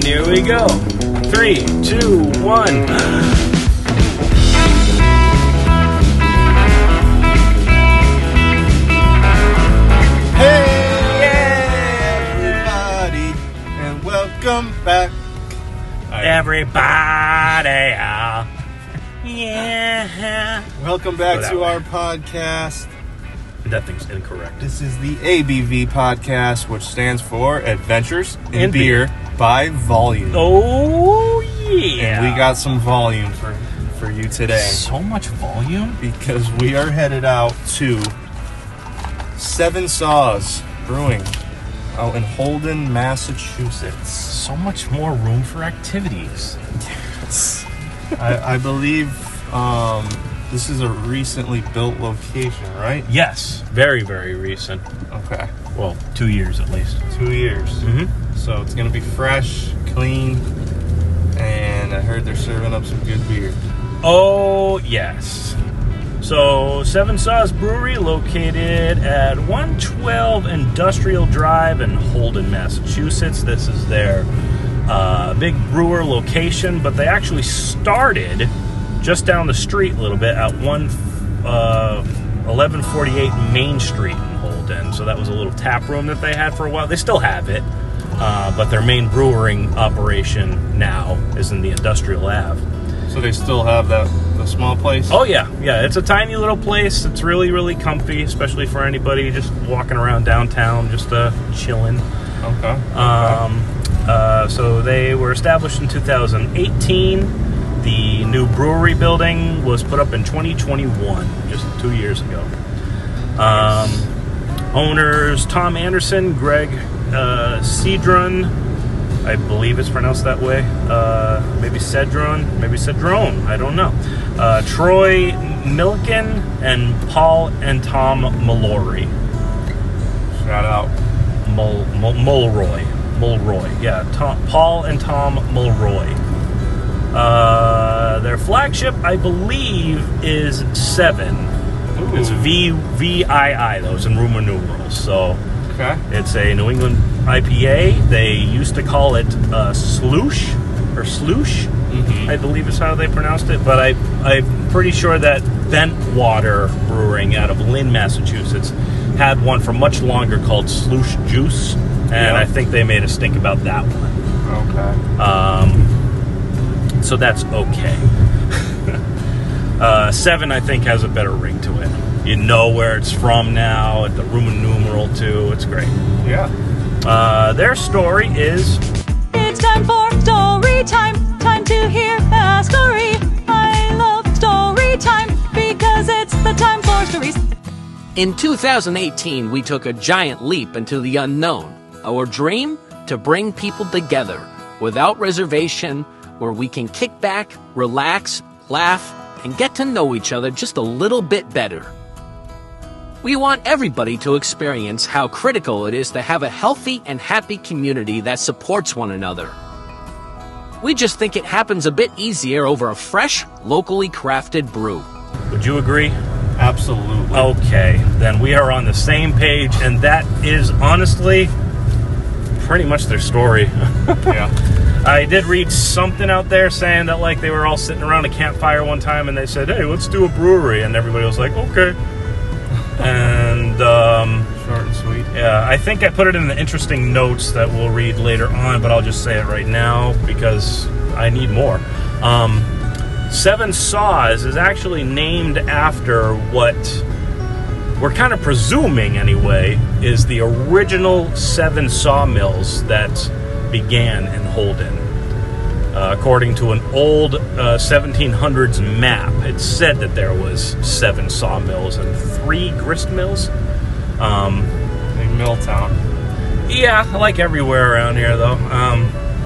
Here we go. 3, 2, 1. Welcome back, everybody. Yeah. Welcome back to our podcast. That thing's incorrect. This is the ABV podcast, which stands for Adventures in Beer by Volume. Oh, yeah. And we got some volume for you today. So much volume? Because we are headed out to Seven Saws Brewing out in Holden, Massachusetts. So much more room for activities. Yes. I believe this is a recently built location, right? Yes. Very, very recent. Okay. Well, 2 years at least. 2 years. Mm-hmm. So it's going to be fresh, clean, and I heard they're serving up some good beer. Oh, yes. So, Seven Saws Brewery, located at 112 Industrial Drive in Holden, Massachusetts. This is their big brewer location, but they actually started just down the street a little bit at 1148 Main Street in Holden. So that was a little tap room that they had for a while. They still have it, but their main brewing operation now is in the Industrial Ave. So they still have the small place? Oh, yeah. Yeah, it's a tiny little place. It's really, really comfy, especially for anybody just walking around downtown, just chilling. Okay. So they were established in 2018. The new brewery building was put up in 2021, just 2 years ago. Owners Tom Anderson, Greg Cedron, I believe it's pronounced that way. Maybe Cedrone, I don't know. Troy Milliken and Paul and Tom Mallory. Shout out. Mulroy, yeah. Paul and Tom Mulroy. Their flagship, I believe, is 7. Ooh. It's VII, though. It's in Roman numerals. So okay. It's a New England IPA. They used to call it Sloosh, Mm-hmm. I believe is how they pronounced it. But I'm pretty sure that Bentwater Brewing out of Lynn, Massachusetts, had one for much longer called Sloosh Juice. And I think they made a stink about that one. Okay. So that's okay. 7, I think, has a better ring to it. You know where it's from now, at the Roman numeral, too. It's great. Yeah. Their story is... It's time for story time. Time to hear a story. I love story time because it's the time for stories. In 2018, we took a giant leap into the unknown. Our dream? To bring people together without reservation, where we can kick back, relax, laugh, and get to know each other just a little bit better. We want everybody to experience how critical it is to have a healthy and happy community that supports one another. We just think it happens a bit easier over a fresh, locally crafted brew. Would you agree? Absolutely. Okay, then we are on the same page, and that is honestly pretty much their story. Yeah. I did read something out there saying that, like, they were all sitting around a campfire one time and they said, hey, let's do a brewery, and everybody was like, okay. And short and sweet. yeah, I think I put it in the interesting notes that we'll read later on, but I'll just say it right now because I need more. Seven Saws is actually named after what we're kind of presuming, anyway, is the original 7 sawmills that began in Holden. According to an old 1700s map, it said that there was 7 sawmills and 3 grist mills. Big mill town. Yeah, like everywhere around here, though.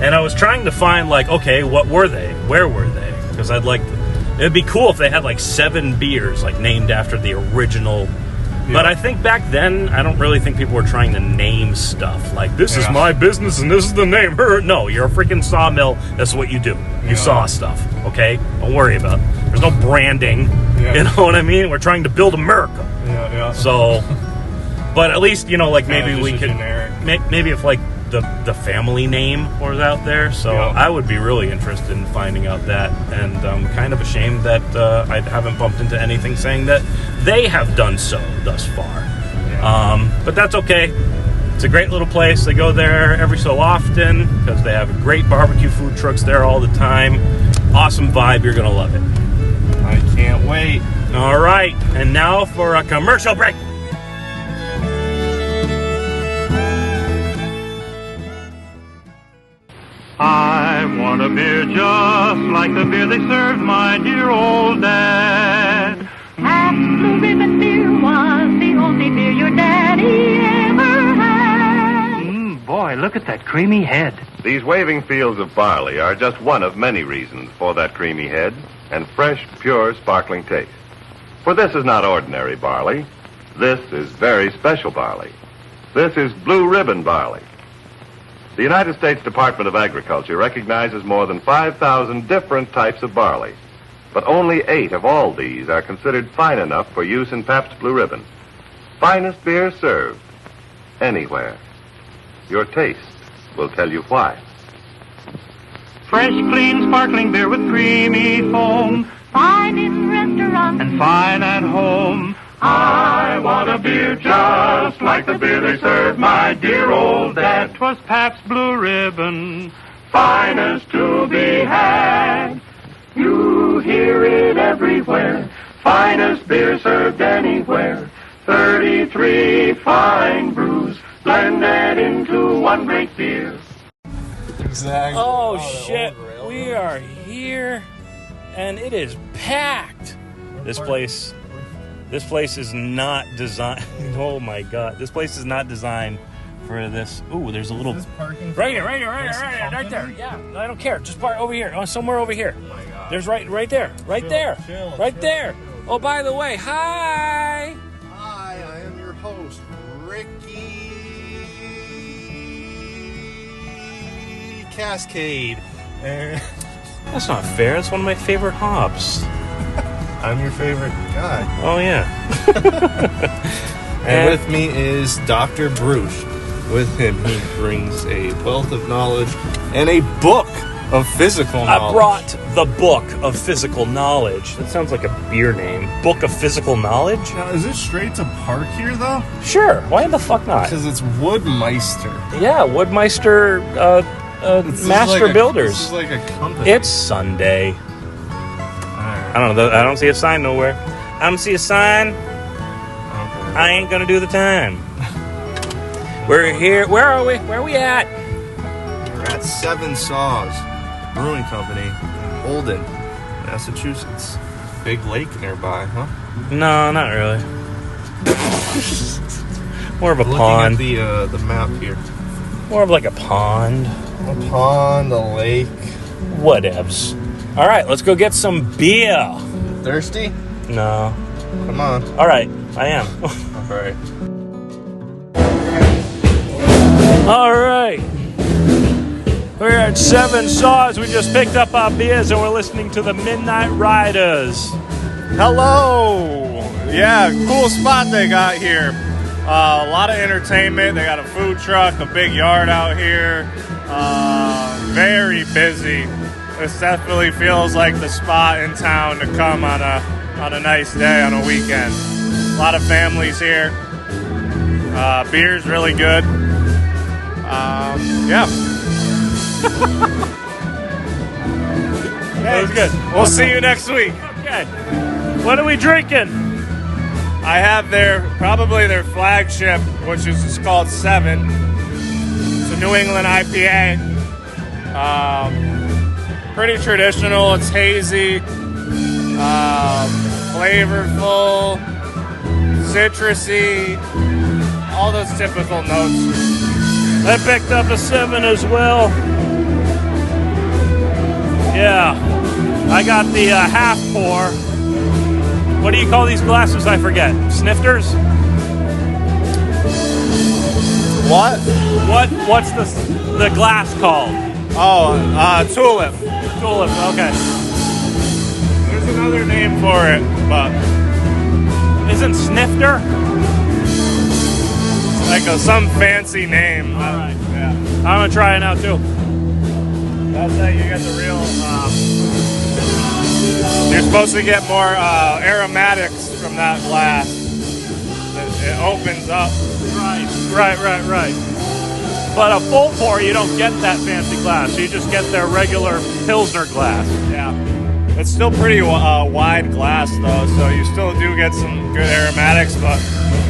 And I was trying to find, like, okay, what were they? Where were they? Because it'd be cool if they had, like, 7 beers, like, named after the original. Yeah. But I think back then, I don't really think people were trying to name stuff. Like, this is my business and this is the name. No, you're a freaking sawmill. That's what you do. You saw stuff, okay? Don't worry about it. There's no branding. Yeah. You know what I mean? We're trying to build America. Yeah. So, but at least, you know, like, maybe we could... Generic. Maybe if, like, the family name was out there. So Yeah. I would be really interested in finding out that, and I'm kind of ashamed that I haven't bumped into anything saying that they have done so thus far. But that's okay. It's a great little place. They go there every so often because they have great barbecue food trucks there all the time. Awesome vibe. You're gonna love it. I can't wait. All right, and now for a commercial break. I want a beer just like the beer they served my dear old dad. Pabst Blue Ribbon beer was the only beer your daddy ever had. Boy, look at that creamy head. These waving fields of barley are just one of many reasons for that creamy head and fresh, pure, sparkling taste. For this is not ordinary barley. This is very special barley. This is Blue Ribbon barley. The United States Department of Agriculture recognizes more than 5,000 different types of barley, but only 8 of all these are considered fine enough for use in Pabst Blue Ribbon. Finest beer served anywhere. Your taste will tell you why. Fresh, clean, sparkling beer with creamy foam Fine in restaurants and fine at home. I want a beer just like the beer they served my dear old dad. 'Twas Pabst Blue Ribbon, finest to be had. You hear it everywhere, finest beer served anywhere. 33 fine brews blended into one great beer. Exactly. Oh shit, we are here and it is packed. This place is not designed. Oh my god, this place is not designed for this. Ooh, there's a little right here, right there. Yeah, I don't care. Just park over here, somewhere over here. Oh my god. There's right there, right there. Oh, by the way, hi. Hi, I am your host, Ricky Cascade. And That's not fair. That's one of my favorite hops. I'm your favorite guy. Oh yeah. And with me is Dr. Bruce. With him, he brings a wealth of knowledge and a book of physical knowledge. I brought the Book of Physical Knowledge. That sounds like a beer name. Book of Physical Knowledge? Now, is this straight to park here, though? Sure. Why the fuck not? Because it's Woodmeister. Yeah, Woodmeister This is Master like Builders. This is like a company. It's Sunday. Alright. I don't know. I don't see a sign nowhere. I don't see a sign. Okay. I ain't gonna do the time. We're here. Where are we? Where are we at? We're at Seven Saws Brewing Company in Holden, Massachusetts. Big lake nearby, huh? No, not really. More of a Looking pond. at the map here. More of like a pond. A pond, a lake. Whatevs. All right, let's go get some beer. Thirsty? No. Come on. All right, I am. All right. All right. We're at Seven Saws. We just picked up our beers and we're listening to the Midnight Riders. Hello! Yeah, cool spot they got here. A lot of entertainment. They got a food truck, a big yard out here. Very busy. This definitely feels like the spot in town to come on a nice day on a weekend. A lot of families here. Beer's really good. Yeah. That was good. We'll see you next week. Okay. What are we drinking? I have probably their flagship, which is called Seven. It's a New England IPA. Pretty traditional. It's hazy, flavorful, citrusy, all those typical notes. I picked up a 7 as well. Yeah. I got the half pour. What do you call these glasses? I forget. Snifters? What? What's the glass called? Oh, tulip. Tulip. Okay. There's another name for it, but Isn't snifter? I like some fancy name. All right. Yeah. I'm gonna try it now too. That's how you get the real. You're supposed to get more aromatics from that glass. It opens up. Right. But a full pour, you don't get that fancy glass. You just get their regular Pilsner glass. Yeah. It's still pretty wide glass though, so you still do get some good aromatics. But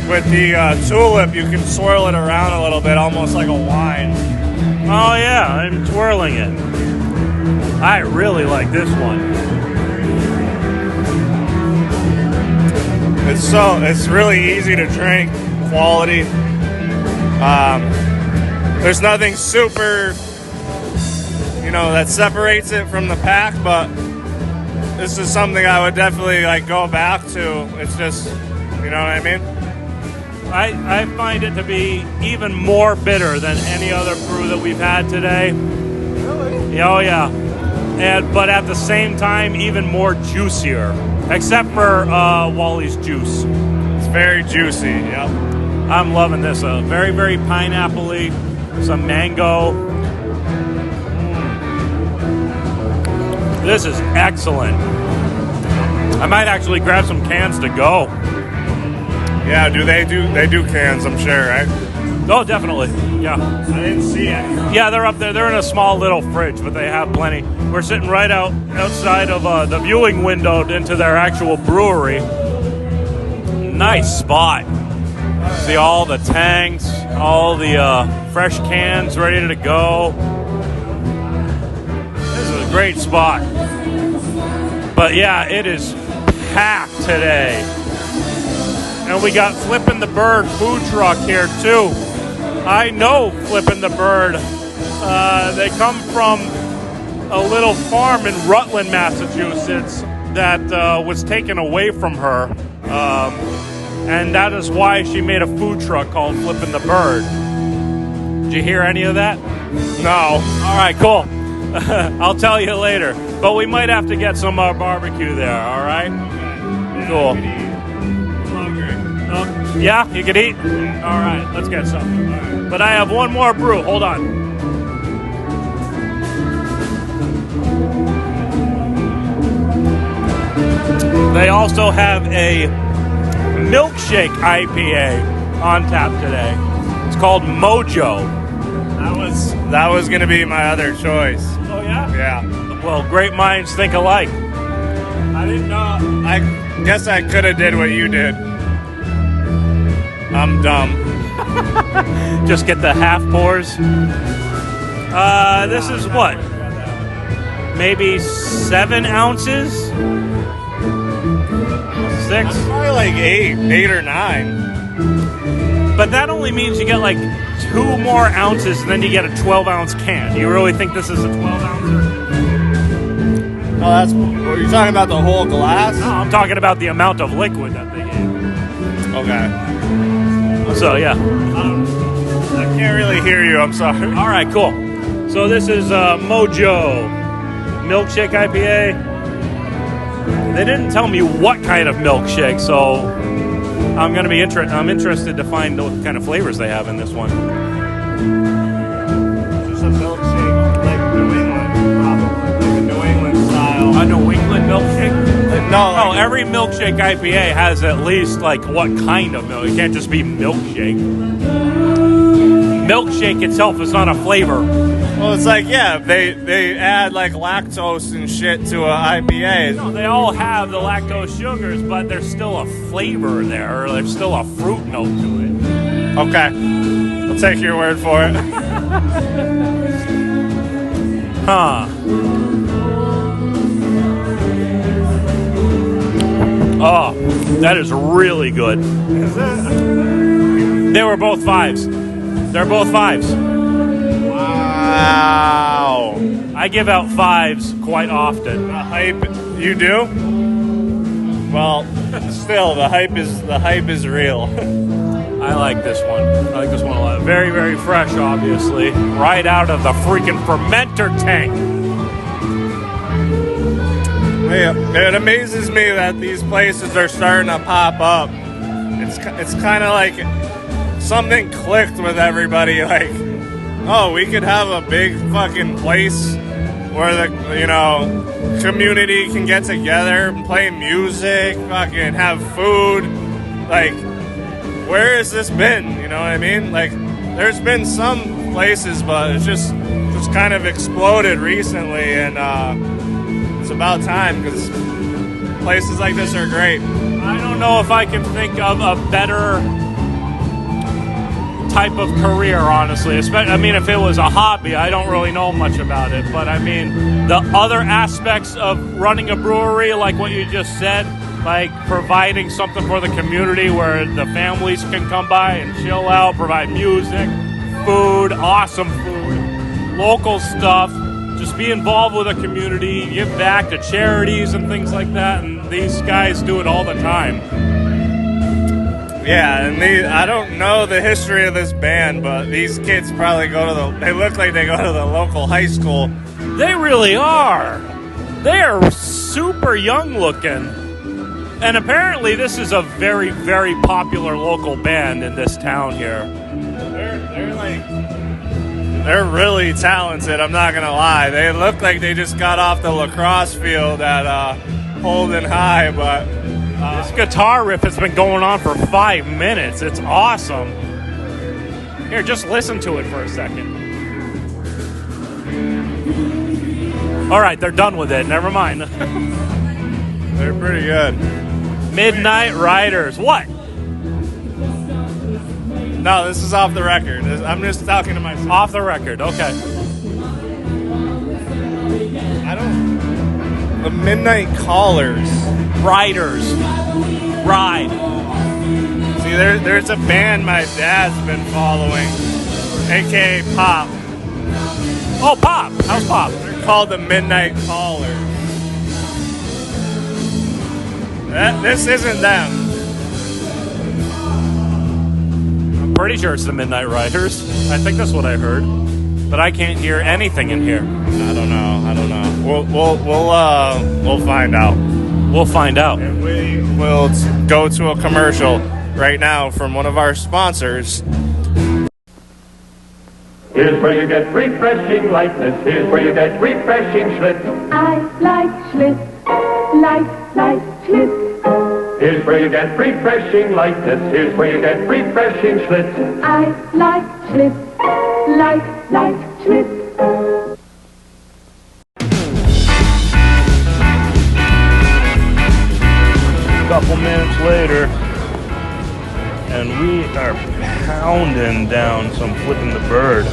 with the tulip, you can swirl it around a little bit, almost like a wine. Oh yeah, I'm twirling it. I really like this one. It's really easy to drink, quality. There's nothing super, that separates it from the pack, but this is something I would definitely go back to. It's just, you know what I mean? I find it to be even more bitter than any other brew that we've had today. Really? Oh yeah. But at the same time, even more juicier. Except for Wally's juice. It's very juicy, yep. I'm loving this. Very, very pineapple-y. Some mango. This is excellent. I might actually grab some cans to go. Yeah, they do cans, I'm sure, right? Oh, definitely. Yeah. I didn't see it. Yeah, they're up there. They're in a small little fridge, but they have plenty. We're sitting right outside of the viewing window into their actual brewery. Nice spot. See all the tanks, all the fresh cans ready to go. This is a great spot. But yeah, it is packed today. And we got Flippin' the Bird food truck here too. I know Flippin' the Bird. They come from a little farm in Rutland, Massachusetts that was taken away from her. And that is why she made a food truck called Flippin' the Bird. Did you hear any of that? No. All right, cool. I'll tell you later. But we might have to get some barbecue there, all right? Cool. Yeah, you can eat? All right, let's get some. Right. But I have one more brew. Hold on. They also have a milkshake IPA on tap today. It's called Mojo. That was going to be my other choice. Oh, yeah? Yeah. Well, great minds think alike. I didn't know. I guess I could have did what you did. I'm dumb. Just get the half pours. This is what? Maybe 7 ounces? 6? Probably like 8 or 9. But that only means you get like 2 more ounces and then you get a 12-ounce can. Do you really think this is a 12-ouncer? Oh, that's. You're talking about the whole glass? No, I'm talking about the amount of liquid that they gave. Okay. So, yeah. I can't really hear you, I'm sorry. All right, cool. So this is Mojo Milkshake IPA. They didn't tell me what kind of milkshake, so I'm going to be I'm interested to find what kind of flavors they have in this one. Just a milkshake, like New England, probably. Like a New England style. A New England milkshake? No, every milkshake IPA has at least like what kind of milk. It can't just be milkshake. Milkshake itself is not a flavor. Well, it's like, yeah, they add like lactose and shit to a IPA. No, they all have the lactose sugars, but there's still a flavor there. There's still a fruit note to it. Okay. I'll take your word for it. Huh. Oh, that is really good. Is it? They were both 5s. They're both 5s. Wow. I give out 5s quite often. The hype, you do? Well, still, the hype is real. I like this one. I like this one a lot. Very, very fresh, obviously. Right out of the freaking fermenter tank. It amazes me that these places are starting to pop up. It's kind of like something clicked with everybody. Like, oh, we could have a big fucking place where the, you know, community can get together and play music, fucking have food. Like, where has this been? You know what I mean? Like, there's been some places, but it's just kind of exploded recently, and it's about time, because places like this are great. I don't know if I can think of a better type of career, honestly. I mean, if it was a hobby, I don't really know much about it, but I mean, the other aspects of running a brewery, like what you just said, like providing something for the community where the families can come by and chill out, provide music, food, awesome food, local stuff, just be involved with the community, give back to charities and things like that, and these guys do it all the time. Yeah, and I don't know the history of this band, but these kids probably they look like they go to the local high school. They really are. They are super young looking. And apparently this is a very, very popular local band in this town here. They're really talented, I'm not gonna lie. They look like they just got off the lacrosse field at Holden High, but this guitar riff has been going on for 5 minutes. It's awesome. Here, just listen to it for a second. All right, they're done with it. Never mind. they're pretty good. Midnight Riders. What? No, this is off the record. I'm just talking to myself. Off the record, okay. The Midnight Callers. Riders. Ride. See, there's a band my dad's been following, a.k.a. Pop. Oh, Pop. How's Pop? They're called the Midnight Callers. This isn't them. I'm pretty sure it's the Midnight Riders. I think that's what I heard. But I can't hear anything in here. I don't know. We'll find out. We'll find out. And we will go to a commercial right now from one of our sponsors. Here's where you get refreshing lightness. Here's where you get refreshing Schlitz. I like Schlitz. Like Schlitz. Here's where you get refreshing lightness. Here's where you get refreshing Schlitz. I like Schlitz. Like Schlitz. Couple minutes later, and we are pounding down some Flipping the Bird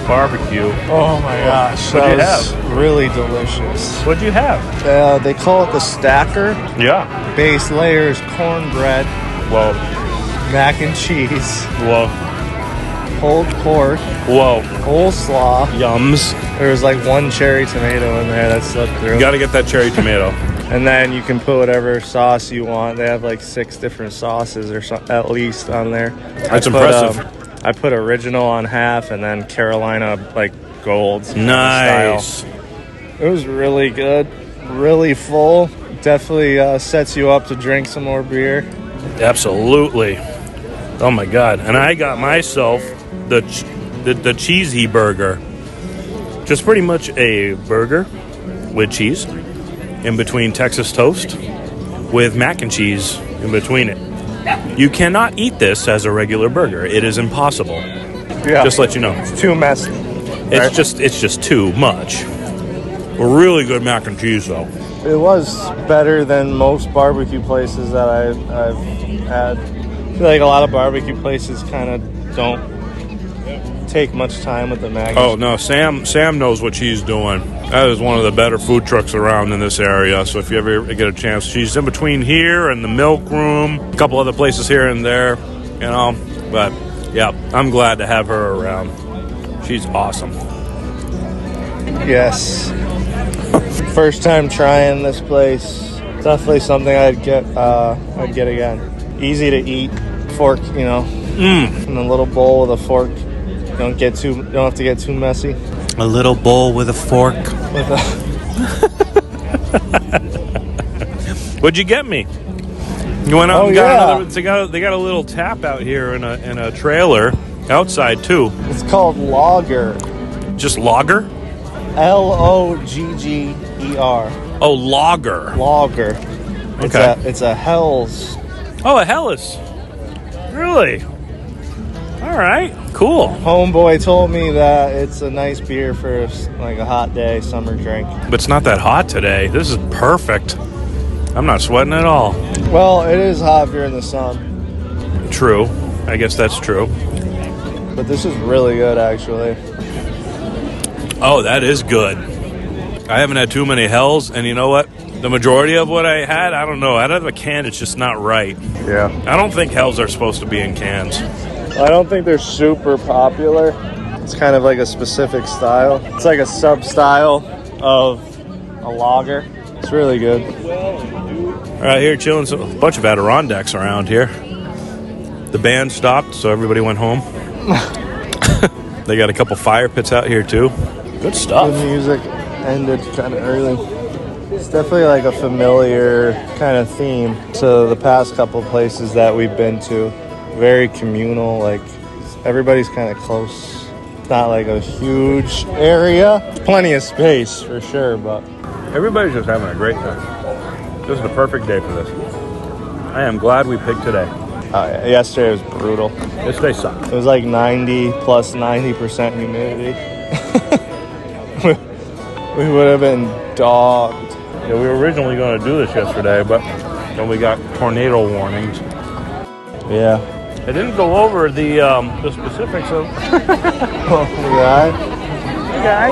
barbecue. Oh my gosh, What'd you that was really delicious. What'd you have? They call it the stacker. Yeah. Base layers, cornbread, Whoa. mac and cheese, Whoa. pulled pork, Whoa. coleslaw. Yums. There was like one cherry tomato in there that slipped through. You gotta get that cherry tomato. And then you can put whatever sauce you want. They have like 6 different sauces or so, at least on there. That's impressive. I put original on half and then Carolina like gold Nice. style. It was really good, really full. Definitely sets you up to drink some more beer. Absolutely. Oh my God. And I got myself the cheesy burger. Just pretty much a burger with cheese in between Texas toast with mac and cheese in between it. You cannot eat this as a regular burger. It is impossible. Yeah, Just let you know. it's too messy. It's just too much. Really good mac and cheese though. It was better than most barbecue places that I've had. I feel like a lot of barbecue places kind of don't take much time with the mac. Oh no, Sam knows what she's doing. That is one of the better food trucks around in this area. So if you ever get a chance, she's in between here and the Milk Room, a couple other places here and there, you know. But yeah, I'm glad to have her around. She's awesome. Yes. First time trying this place. Definitely something I'd get again. Easy to eat. Fork, you know. In a little bowl with a fork. Don't have to get too messy. A little bowl with a fork. With What'd you get me? You went out Oh, and got yeah. another. They got a little tap out here in a trailer outside too. It's called Lager. Just lager? Logger. Oh, lager. Lager. Okay. It's a Hell's. Oh, a Hellas. Really? All right. Cool. Homeboy told me that it's a nice beer for like a hot day, summer drink. But it's not that hot today. This is perfect. I'm not sweating at all. Well, it is hot if you're in the sun, True. I guess that's true. but this is really good actually. Oh, that is good. I haven't had too many Hells, and you know what? The majority of what I had, I don't know. Out of a can, it's just not right. Yeah. I don't think Hells are supposed to be in cans. I don't think they're super popular. It's kind of like a specific style. It's like a sub-style of a lager. It's really good. Right here, chilling. So, a bunch of Adirondacks around here. The band stopped, so everybody went home. They got a couple fire pits out here, too. Good stuff. The music ended kind of early. It's definitely like a familiar kind of theme to the past couple places that we've been to. Very communal, like everybody's kind of close. It's not like a huge area. Plenty of space for sure, but Everybody's just having a great time. This is the perfect day for this. I am glad we picked today. yesterday was brutal. This day sucked. It was like 90 plus 90% humidity. we would have been dogged. Yeah, we were originally going to do this yesterday, but then we got tornado warnings. Yeah. I didn't go over the specifics of. Oh, yeah. Hey, guy.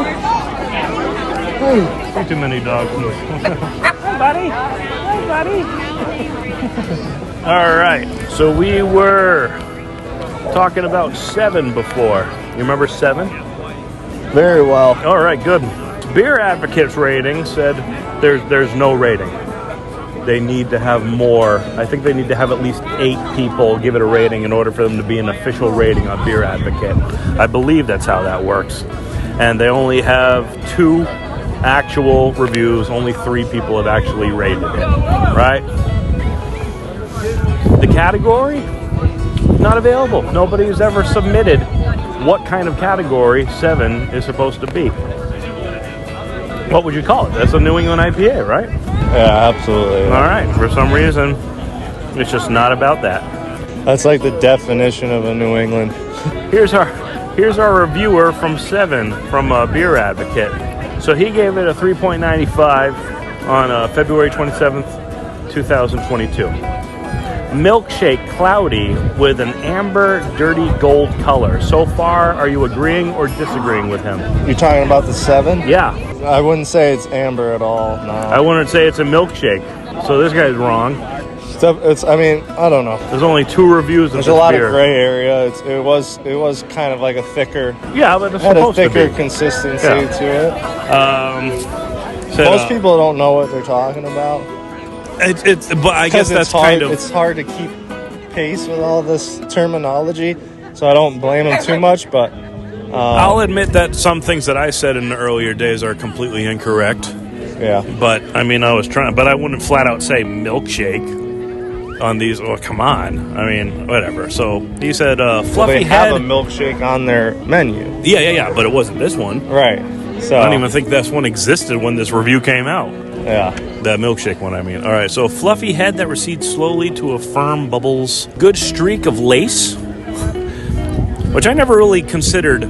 Way too many dogs. Hi, buddy. Hi, buddy. All right. So we were talking about 7 before. You remember 7? Very well. All right, good. Beer Advocate's rating said there's no rating. They need to have more. I think they need to have at least 8 people give it a rating in order for them to be an official rating on Beer Advocate. I believe that's how that works. And they only have 2 actual reviews. Only 3 people have actually rated it, right? The category? Not available. Nobody's ever submitted what kind of category 7 is supposed to be. What would you call it? That's a New England IPA, right? Yeah, absolutely. All right. For some reason, it's just not about that. That's like the definition of a New England. Here's our reviewer from 7 from Beer Advocate. So he gave it a 3.95 on February 27th, 2022. Milkshake cloudy with an amber dirty gold color. So far, are you agreeing or disagreeing with him? You're talking about the 7? Yeah. I wouldn't say it's amber at all. No. I wouldn't say it's a milkshake. So this guy's wrong. I mean, I don't know. There's only 2 reviews of There's this a lot beer. of gray area. It was kind of like a thicker. Yeah, but it's had a supposed to thicker be. consistency Yeah. to it. Said, Most people don't know what they're talking about. But I guess that's hard, kind of. It's hard to keep pace with all this terminology, so I don't blame them too much. But I'll admit that some things that I said in the earlier days are completely incorrect. yeah, But I mean, I was trying, but I wouldn't flat out say milkshake on these. Oh, come on! I mean, whatever. So he said, "Fluffy they head." have a milkshake on their menu, Yeah. But it wasn't this one. right? So I don't even think this one existed when this review came out. yeah. That milkshake one, I mean. All right, so fluffy head that recedes slowly to a firm bubbles. Good streak of lace, which I never really considered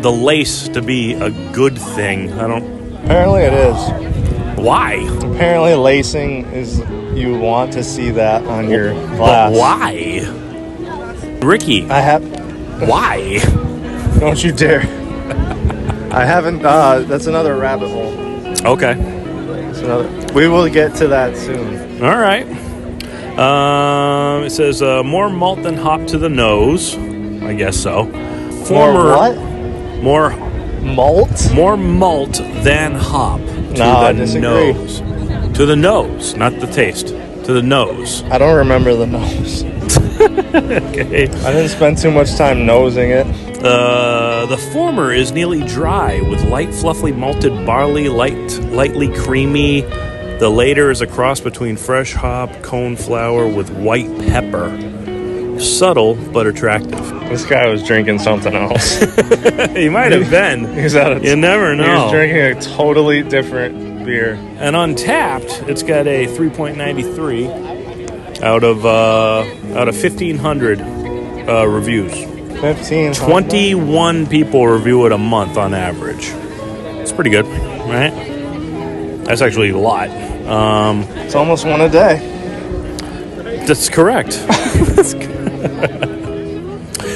the lace to be a good thing. I don't. Apparently it is. Why? Apparently lacing is. You want to see that on your glass. But why? Ricky, I have. why? Don't you dare. I haven't. That's another rabbit hole. Okay. We will get to that soon. All right. It says more malt than hop to the nose. I guess so. More what? More Malt? More malt than hop to No, the I disagree. nose. To the nose, not the taste. To the nose. I don't remember the nose. Okay. I didn't spend too much time nosing it. The former is nearly dry with light, fluffy malted barley, lightly creamy. The later is a cross between fresh hop, cone flour with white pepper. Subtle but attractive. This guy was drinking something else. He might have been. You never know. He was drinking a totally different beer. And Untapped, it's got a 3.93 out of 1,500 reviews. 15. 21 people review it a month on average. It's pretty good, right? That's actually a lot. It's almost one a day. That's correct.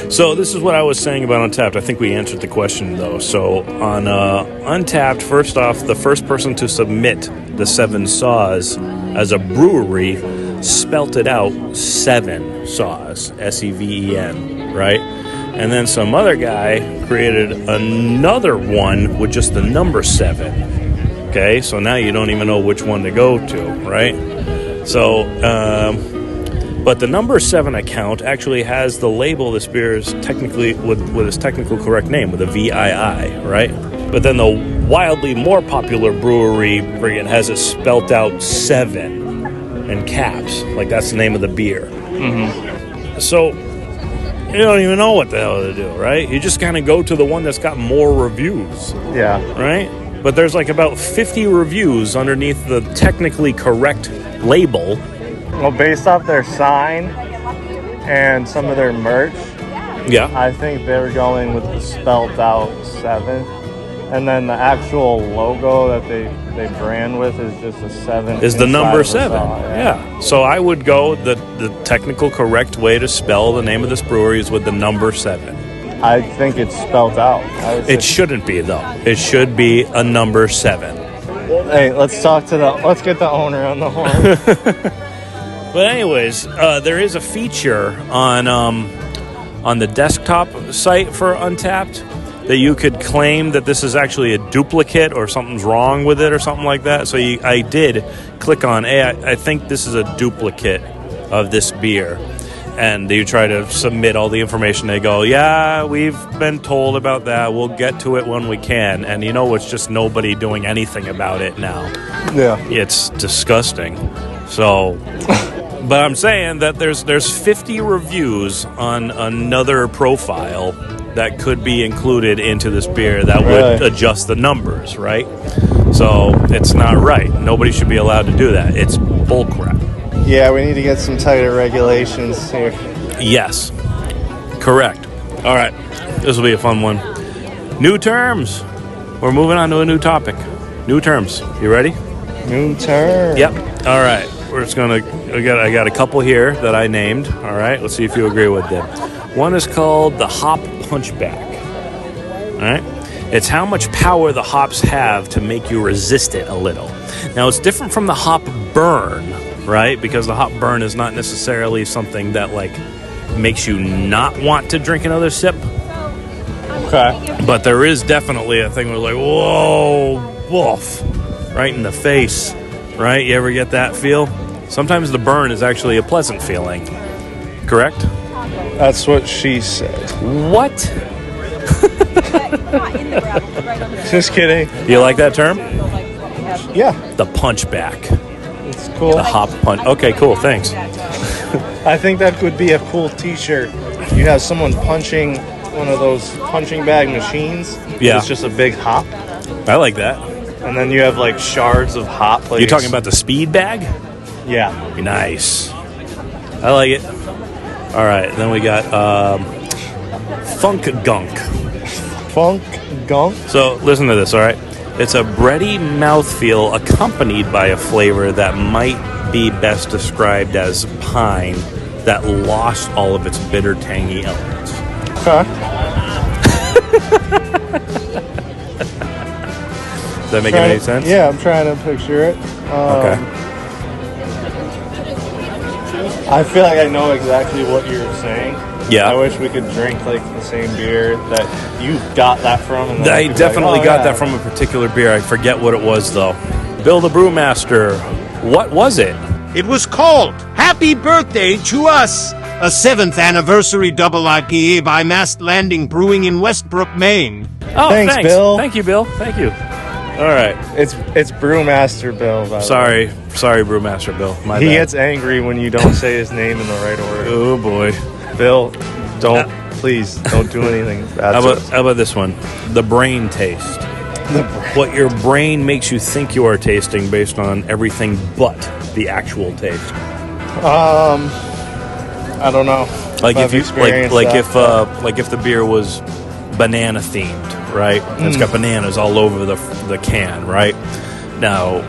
So this is what I was saying about Untapped. I think we answered the question, though. So on Untapped, first off, the first person to submit the 7 Saws as a brewery spelt it out 7 Saws, S-E-V-E-N, right? And then some other guy created another one with just the number 7. Okay, so now you don't even know which one to go to, right? So, but the number 7 account actually has the label this beer is technically with its technical correct name, with a VII, right? But then the wildly more popular brewery has it spelt out 7 in caps, like that's the name of the beer. Mm-hmm. So you don't even know what the hell to do, right? You just kind of go to the one that's got more reviews. Yeah. Right? But there's like about 50 reviews underneath the technically correct label. Well, based off their sign and some of their merch, Yeah. I think they were going with the spelled out 7. And then the actual logo that they brand with is just a 7. Is the number 7. Saw, Yeah. So I would go the technical correct way to spell the name of this brewery is with the number 7. I think it's spelled out. It shouldn't be, though. It should be a number 7. Hey, let's get the owner on the horn. But anyways, there is a feature on the desktop site for Untapped that you could claim that this is actually a duplicate or something's wrong with it or something like that. So I did click on, I think this is a duplicate of this beer. And you try to submit all the information. They go, yeah, we've been told about that. We'll get to it when we can. And you know, it's just nobody doing anything about it now. Yeah. It's disgusting. So, but I'm saying that there's 50 reviews on another profile that could be included into this beer that would adjust the numbers, right? So it's not right. Nobody should be allowed to do that. It's bullcrap. Yeah, we need to get some tighter regulations here. Yes, correct. All right, this will be a fun one. New terms. We're moving on to a new topic. New terms. You ready? New term. Yep. All right. We're just gonna. I got a couple here that I named. All right. Let's see if you agree with them. One is called the hop punchback. All right. It's how much power the hops have to make you resist it a little. Now it's different from the hop burn, right? Because the hop burn is not necessarily something that like makes you not want to drink another sip. Okay. But there is definitely a thing where like, whoa, woof, right in the face, right? You ever get that feel? Sometimes the burn is actually a pleasant feeling. Correct? That's what she said. What? Just kidding. You like that term? Yeah. The punchback. It's cool. The hop punch. Okay, cool. Thanks. I think that would be a cool t-shirt. You have someone punching one of those punching bag machines. Yeah. It's just a big hop. I like that. And then you have like shards of hop. Like You're talking about the speed bag? Yeah. Nice. I like it. All right. Then we got Funk Gunk. Funk Gunk? So listen to this, all right? It's a bready mouthfeel accompanied by a flavor that might be best described as pine that lost all of its bitter, tangy elements. Okay. Does that make any sense? Yeah, I'm trying to picture it. Okay. I feel like I know exactly what you're saying. Yeah. I wish we could drink like the same beer that you got that from. And then I definitely got that from a particular beer. I forget what it was, though. Bill the Brewmaster, what was it? It was called Happy Birthday to Us, a 7th anniversary double IPA by Mast Landing Brewing in Westbrook, Maine. Oh, Thanks, Bill. Thank you, Bill. Thank you. All right. It's Brewmaster Bill. By the way. Sorry, Brewmaster Bill. My He bad. gets angry when you don't say his name in the right order. Oh boy. Bill, please don't do anything bad. How about this one? The brain taste. What your brain makes you think you are tasting based on everything but the actual taste. I don't know. Like if the beer was banana themed, right? It's got bananas all over the can, right? Now,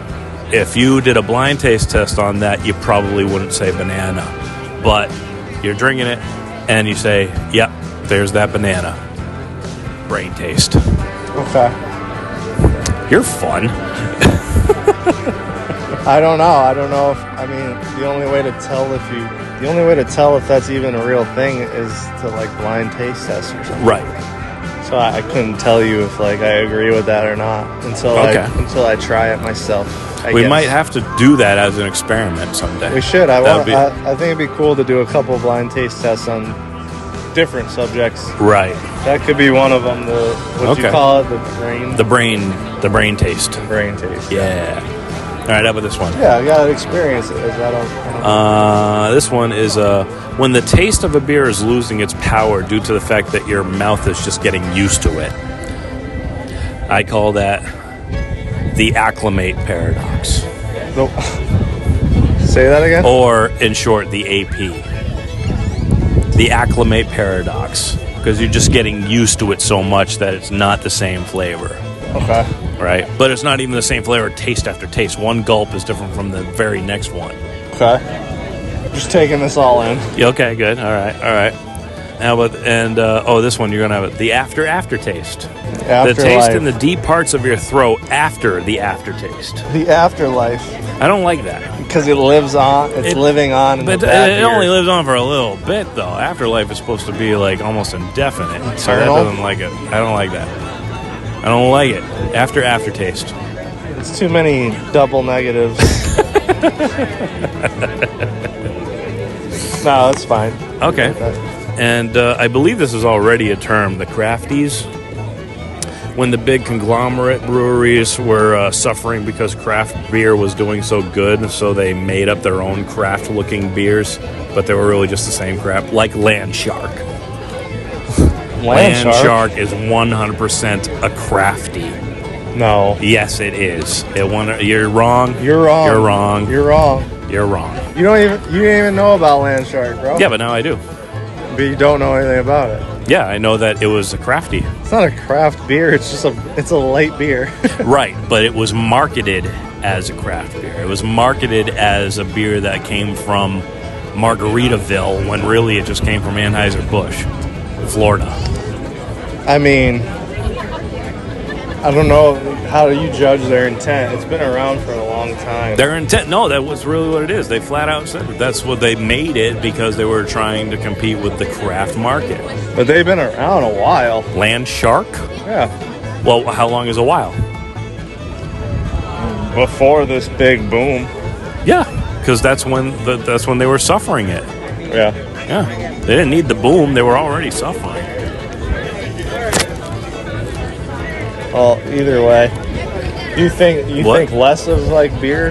if you did a blind taste test on that, you probably wouldn't say banana. But you're drinking it and you say, "Yep, there's that banana." Brain taste. Okay. You're fun. I don't know. The only way to tell if that's even a real thing is to like blind taste test or something. Right. So I couldn't tell you if like I agree with that or not until I try it myself. We might have to do that as an experiment someday. We should. I think it'd be cool to do a couple of blind taste tests on different subjects. Right. That could be one of them. What do you call it? The brain taste. The brain taste. Yeah. All right, how about this one? Yeah, I got to experience it. Is that this one is when the taste of a beer is losing its power due to the fact that your mouth is just getting used to it. I call that the acclimate paradox. Say that again? Or, in short, the AP. The acclimate paradox. Because you're just getting used to it so much that it's not the same flavor. Okay. Right? But it's not even the same flavor taste after taste. One gulp is different from the very next one. Okay. Just taking this all in. Yeah, okay, good. All right. How about, this one, you're going to have the aftertaste. The taste in the deep parts of your throat after the aftertaste. The afterlife. I don't like that. Because it lives on. It's living on. But it only lives on for a little bit, though. Afterlife is supposed to be like almost indefinite. So that doesn't like it. I don't like that. I don't like it. Aftertaste. It's too many double negatives. No, it's fine. Okay. And I believe this is already a term, the crafties. When the big conglomerate breweries were suffering because craft beer was doing so good, so they made up their own craft-looking beers, but they were really just the same crap, like Land Shark. Land Shark is 100% a crafty. No. Yes, it is. You're wrong. You're wrong. You're wrong. You're wrong. You're wrong. You didn't even know about Land Shark, bro. Yeah, but now I do. But you don't know anything about it. Yeah, I know that it was a crafty. It's not a craft beer. It's a light beer. Right, but it was marketed as a craft beer. It was marketed as a beer that came from Margaritaville when really it just came from Anheuser-Busch, Florida. I mean, I don't know. How do you judge their intent? It's been around for a long time. Their intent? No, that was really what it is. They flat out said that's what they made it because they were trying to compete with the craft market. But they've been around a while. Land Shark? Yeah. Well, how long is a while? Before this big boom. Yeah, because that's when they were suffering it. Yeah. Yeah. They didn't need the boom. They were already suffering. Well, either way, you think less of like beer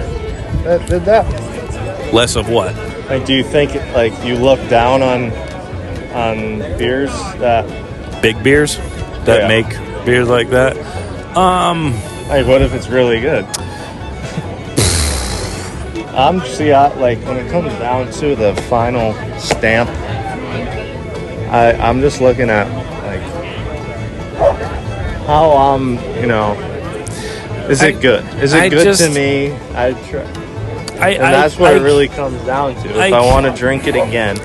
that did that? Less of what? Like, do you think like you look down on beers that big beers that make beers like that? Like, what if it's really good? Like when it comes down to the final stamp, I'm just looking at like how is it good? Is it good to me? I try. And that's what it really comes down to. If I want to drink it again.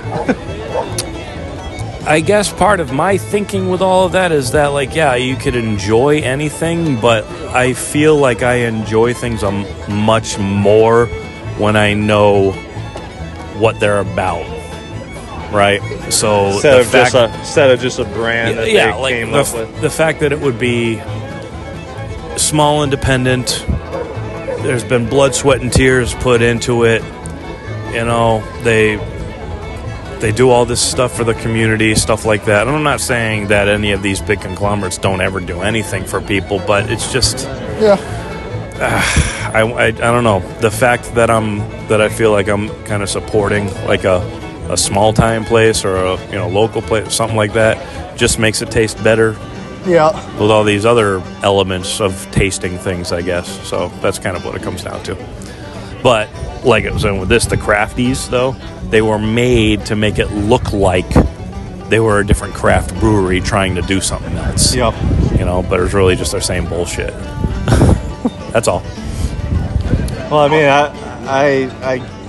I guess part of my thinking with all of that is that, like, yeah, you could enjoy anything, but I feel like I enjoy things much more when I know what they're about. Right? So instead of just a brand that they came up with. The fact that it would be small, independent, there's been blood, sweat, and tears put into it. You know, they do all this stuff for the community, stuff like that. And I'm not saying that any of these big conglomerates don't ever do anything for people, but it's just... Yeah. I don't know. The fact that I feel like I'm kind of supporting like a small time place or a local place, something like that, just makes it taste better. Yeah. With all these other elements of tasting things, I guess. So that's kind of what it comes down to. But like it was with this, the crafties though, they were made to make it look like they were a different craft brewery trying to do something else. Yep. But it was really just their same bullshit. That's all. Well, I mean,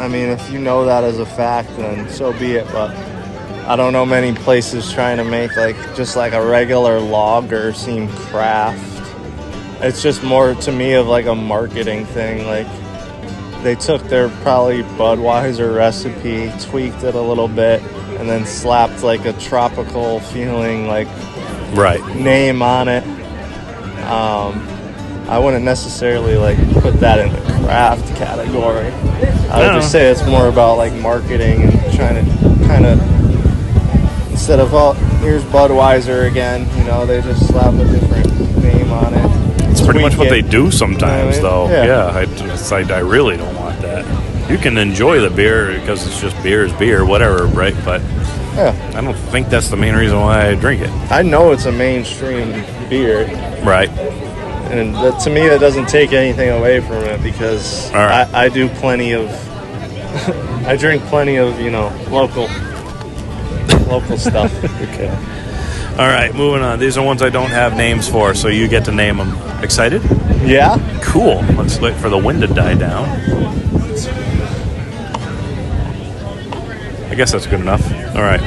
I mean, if you know that as a fact, then so be it. But I don't know many places trying to make just like a regular lager seem craft. It's just more to me of like a marketing thing. Like they took their probably Budweiser recipe, tweaked it a little bit, and then slapped like a tropical feeling name on it. I wouldn't necessarily put that in the craft category. I would just say it's more about marketing and trying to kind of, instead of here's Budweiser again, they just slap a different name on it. It's pretty much what they do sometimes, though. Yeah. I really don't want that. You can enjoy the beer because it's just beer is beer, whatever, right? But yeah, I don't think that's the main reason why I drink it. I know it's a mainstream beer, right? And to me, that doesn't take anything away from it because I do plenty of, I drink plenty of, local stuff. Okay. All right, moving on. These are ones I don't have names for, so you get to name them. Excited? Yeah. Cool. Let's wait for the wind to die down. I guess that's good enough. All right.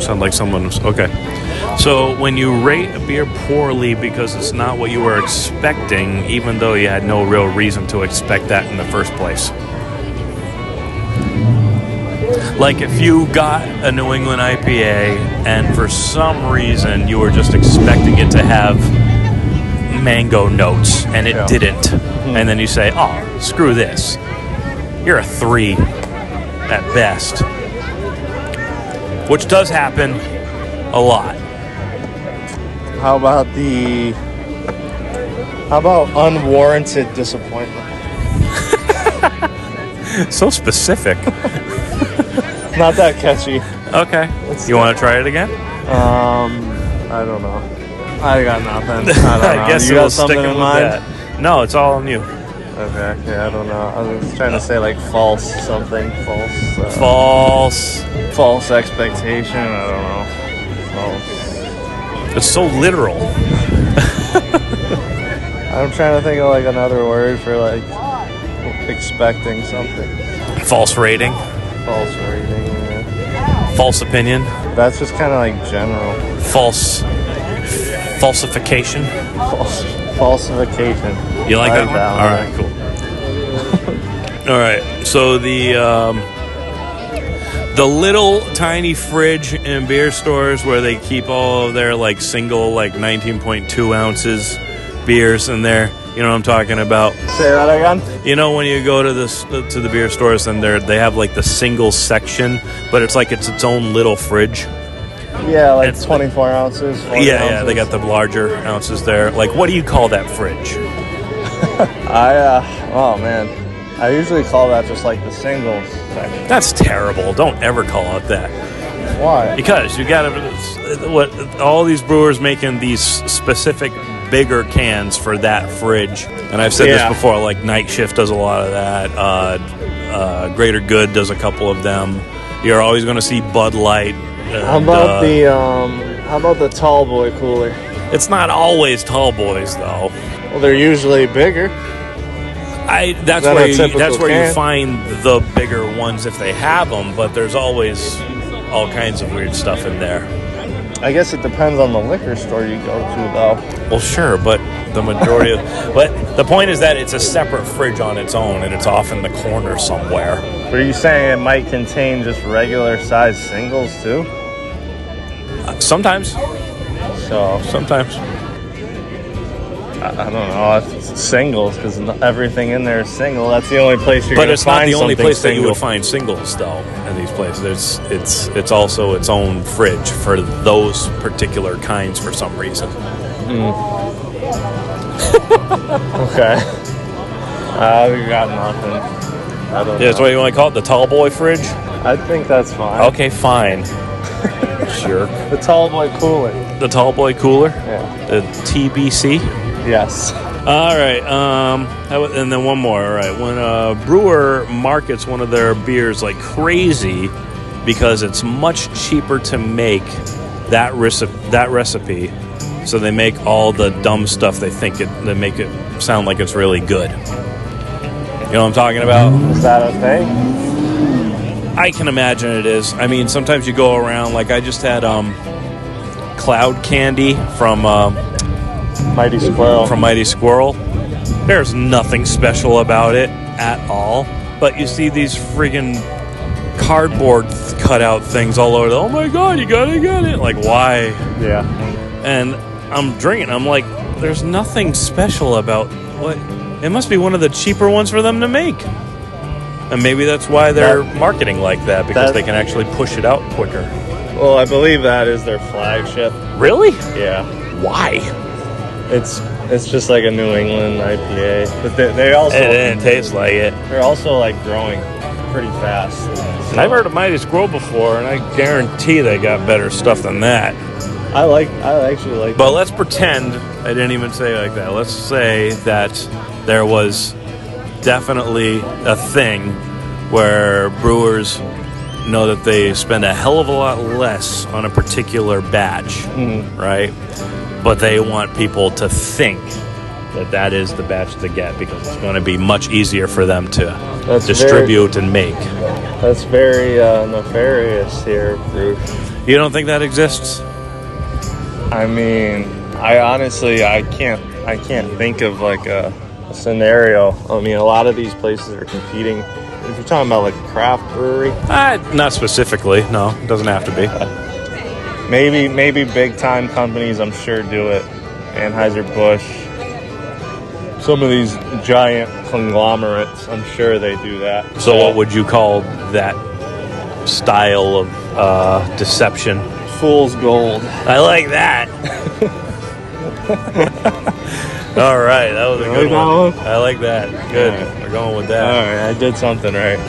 Sound like someone's okay. So when you rate a beer poorly because it's not what you were expecting, even though you had no real reason to expect that in the first place. Like if you got a New England IPA and for some reason you were just expecting it to have mango notes and it didn't, and then you say, oh, screw this. You're a 3 at best. Which does happen a lot. How about unwarranted disappointment? So specific. Not that catchy. Okay. You want to try it again? I don't know. I got nothing. I don't know. I guess you we'll got something stick in with mind? that. No, it's all on you. Okay. Yeah, I don't know. I was trying to say false something. False expectation. I don't know. False. It's so literal. I'm trying to think of another word for expecting something. False rating. False rating. Yeah. False opinion. That's just kind of general. Falsification. Falsification. You like that one? All right, cool. All right, so the little tiny fridge in beer stores where they keep all of their single 19.2 ounces beers in there. You know what I'm talking about? Say that again. When you go to the beer stores and they have the single section, but it's its own little fridge. Yeah, 24 ounces. 40 yeah, ounces. they got the larger ounces there. What do you call that fridge? Oh man, I usually call that just the singles section. That's terrible. Don't ever call it that. Why? Because you got all these brewers making these specific bigger cans for that fridge. And I've said this before, Night Shift does a lot of that. Greater Good does a couple of them. You're always going to see Bud Light. How about the tall boy cooler? It's not always tall boys though. Well, they're usually bigger. That's where you find the bigger ones if they have them, but there's always all kinds of weird stuff in there. I guess it depends on the liquor store you go to, though. Well, sure, but the majority of... But the point is that it's a separate fridge on its own, and it's off in the corner somewhere. But are you saying it might contain just regular-sized singles, too? Sometimes. So... Sometimes. I don't know. It's singles because everything in there is single. That's the only place you're But going to it's not find the only something place that you single. would find singles, though, in these places. It's also its own fridge for those particular kinds for some reason. Okay. We got nothing. I don't know. That's what you want to call it, the tall boy fridge? I think that's fine. Okay, fine. Sure. The tall boy cooler. The tall boy cooler? Yeah. The TBC? Yes. All right. And then one more. All right. When a brewer markets one of their beers like crazy because it's much cheaper to make that recipe, so they make all the dumb stuff they make it sound like it's really good. You know what I'm talking about? Is that a thing? I can imagine it is. I mean, sometimes you go around, like I just had cloud candy from Mighty Squirrel. There's nothing special about it at all. But you see these friggin' cardboard cutout things all over. Oh my God, you gotta get it. Like, why? Yeah. And I'm drinking. I'm like, there's nothing special about what. It must be one of the cheaper ones for them to make. And maybe that's why they're marketing like that, because they can actually push it out quicker. Well, I believe that is their flagship. Really? Yeah. Why? It's just like a New England IPA. But they also... It didn't taste like it. They're also like growing pretty fast. So I've heard of Mighty Squirrel before, and I guarantee they got better stuff than that. I actually like But let's pretend I didn't even say it like that. Let's say that there was definitely a thing where brewers know that they spend a hell of a lot less on a particular batch, right? But they want people to think that is the batch to get because it's going to be much easier for them to distribute and make. That's very nefarious here, Bruce. You don't think that exists? I mean, I can't think of like a scenario. I mean, a lot of these places are competing. If you're talking about like a craft brewery, Not specifically. No, it doesn't have to be. maybe big time companies, I'm sure, do it. Anheuser-Busch, some of these giant conglomerates, I'm sure they do that. So what would you call that style of deception? Fool's gold. I like that. All right, that was a good one. I like that. Good. Right. We're going with that. All right, I did something right.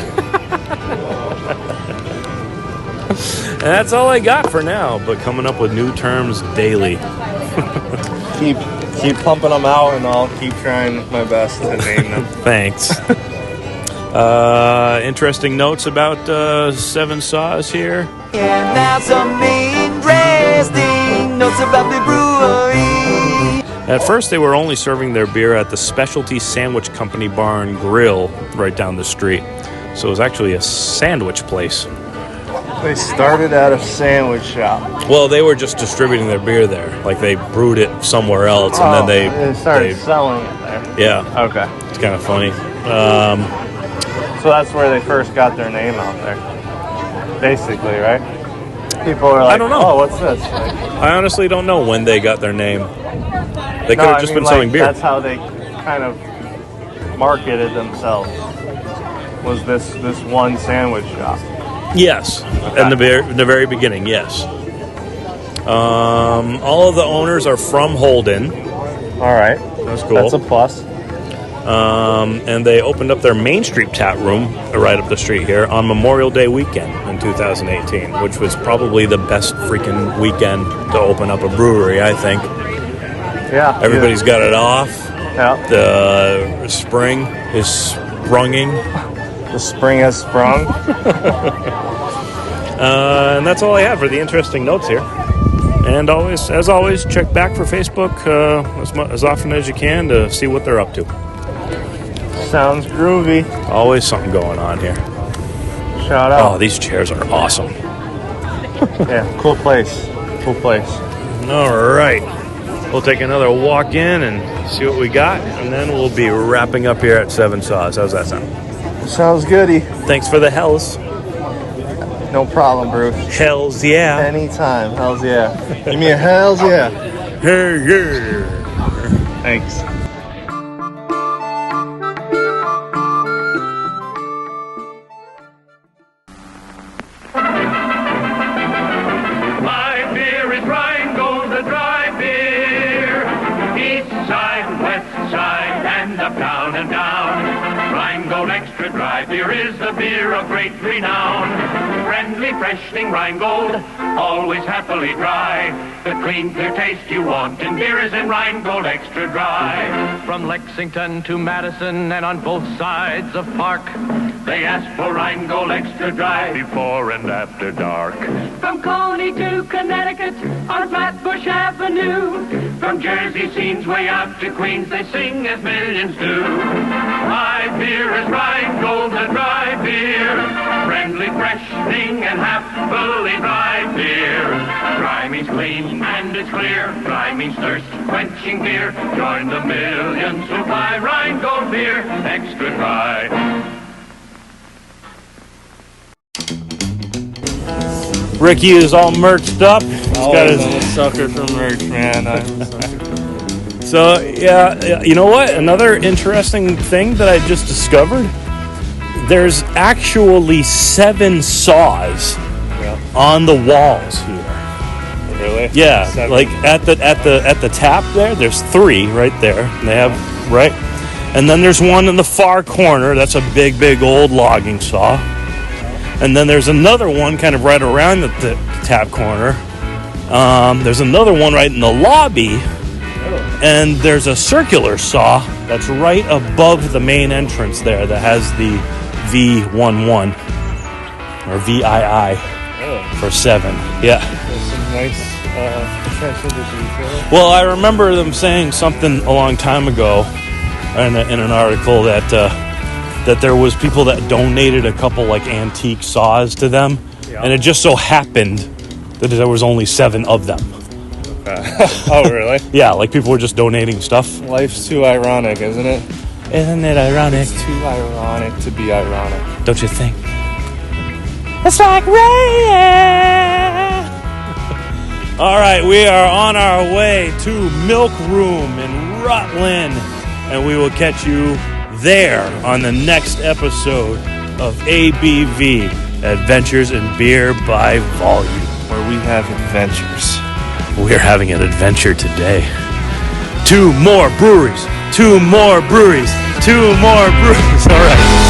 And that's all I got for now, but coming up with new terms daily. Keep pumping them out, and I'll keep trying my best to name them. Thanks. Interesting notes about Seven Saws here. And now some interesting notes about the brewery. At first, they were only serving their beer at the Specialty Sandwich Company Bar and Grill right down the street. So it was actually a sandwich place. They started at a sandwich shop. Well, they were just distributing their beer there. Like, they brewed it somewhere else, and then they started selling it there. Yeah. Okay. It's kind of funny. So that's where they first got their name out there. Basically, right? People are like, I don't know. Oh, what's this? Like, I honestly don't know when they got their name. They could have just been selling beer. That's how they kind of marketed themselves. Was this one sandwich shop? Yes, in the very beginning, yes. All of the owners are from Holden. All right, that's cool. That's a plus. And they opened up their Main Street tap room right up the street here on Memorial Day weekend in 2018, which was probably the best freaking weekend to open up a brewery, I think. Yeah. Everybody's got it off. Yeah. The spring is sprunging. The spring has sprung. And that's all I have for the interesting notes here. And as always, check back for Facebook as often as you can to see what they're up to. Sounds groovy. Always something going on here. Shout out. Oh, these chairs are awesome. Yeah, cool place. Cool place. All right. We'll take another walk in and see what we got, and then we'll be wrapping up here at Seven Saws. How's that sound? Sounds goody. Thanks for the hells. No problem, Bruce. Hells yeah. Anytime. Hells yeah. Give me a hells yeah. Hey yeah. Thanks. My beer is Rheingold, the dry beer. East side, west side, and up, down and down. Rheingold extra dry beer is the beer of great renown. Friendly, freshening Rheingold, always happily dry. The clean, clear taste you want in beer is in Rheingold extra dry. From Lexington to Madison and on both sides of Park, they ask for Rheingold extra dry before and after dark. From Coney to Connecticut on Flatbush Avenue. From Jersey scenes way out to Queens, they sing as millions do. My beer is Rheingold, the dry beer. Friendly, freshening, and happily dry beer. Dry means clean and it's clear. Dry means thirst-quenching beer. Join the millions who buy Rheingold beer extra dry. Ricky is all merched up. He's got his I'm a sucker for merch, man. So, yeah, you know what? Another interesting thing that I just discovered, there's actually 7 saws on the walls here. Really? Yeah, 7? like at the tap there's 3 right there. They have, right? And then there's one in the far corner. That's a big old logging saw. And then there's another one kind of right around the tap corner. There's another one right in the lobby. And there's a circular saw that's right above the main entrance there that has the V11 or VII for 7. Yeah. There's some nice attention to detail. Well, I remember them saying something a long time ago in an article that there was people that donated a couple like antique saws to them, and it just so happened that there was only 7 of them. Oh, really? Yeah, like people were just donating stuff. Life's too ironic, isn't it? Isn't it ironic? It's too ironic to be ironic. Don't you think? It's like rain. All right, we are on our way to Milk Room in Rutland, and we will catch you there on the next episode of ABV, Adventures in Beer by Volume, Where we have adventures. we're having an adventure today. 2 more breweries. 2 more breweries. 2 more breweries. All right.